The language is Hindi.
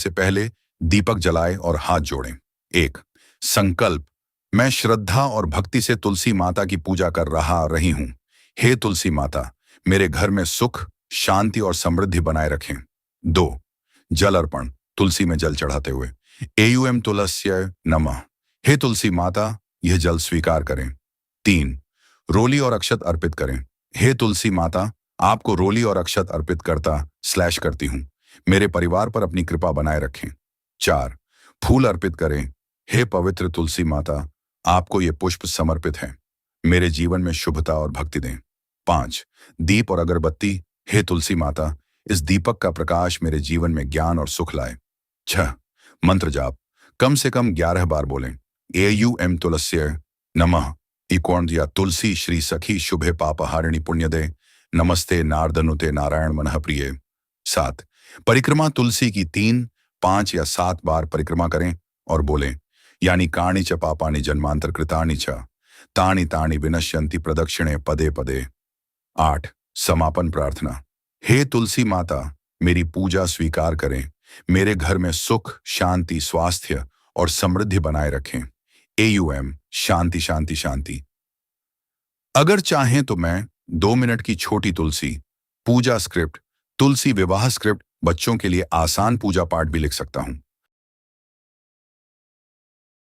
से पहले दीपक जलाएं और हाथ जोड़ें। एक संकल्प। मैं श्रद्धा और भक्ति से तुलसी माता की पूजा कर रही हूं। हे तुलसी माता, मेरे घर में सुख, शांति और समृद्धि बनाए रखें। दो जल अर्पण। तुलसी में जल चढ़ाते हुए एयूएम तुलस्यै नमः। हे तुलसी माता, यह जल स्वीकार करें। तीन रोली और अक्षत अर्पित करें। हे तुलसी माता, आपको रोली और अक्षत अर्पित करती हूं। मेरे परिवार पर अपनी कृपा बनाए रखें। चार फूल अर्पित करें। हे पवित्र तुलसी माता, आपको ये पुष्प समर्पित हैं। मेरे जीवन में शुभता और भक्ति दें। पांच दीप और अगरबत्ती। हे तुलसी माता, इस दीपक का प्रकाश मेरे जीवन में ज्ञान और सुख लाए। छह मंत्र जाप। कम से कम 11 बार बोलें। एयूएम तुलस्यै नमः। इकोण या तुलसी श्री सखी शुभे पापहारिणी पुण्यदे। नमस्ते नारदनुते नारायण मनः प्रिय। सात परिक्रमा। तुलसी की 3, 5 या 7 बार परिक्रमा करें और बोलें, यानी काणी च पापानि जन्मांतर कृतानि च तानि तानि विनश्यन्ति प्रदक्षिणे पदे पदे। 8 समापन प्रार्थना। हे तुलसी माता, मेरी पूजा स्वीकार करें। मेरे घर में सुख, शांति, स्वास्थ्य और समृद्धि बनाए रखें। एयूएम शांति शांति शांति। अगर चाहें तो मैं 2 मिनट की छोटी तुलसी पूजा स्क्रिप्ट, तुलसी विवाह स्क्रिप्ट, बच्चों के लिए आसान पूजा पाठ भी लिख सकता हूं।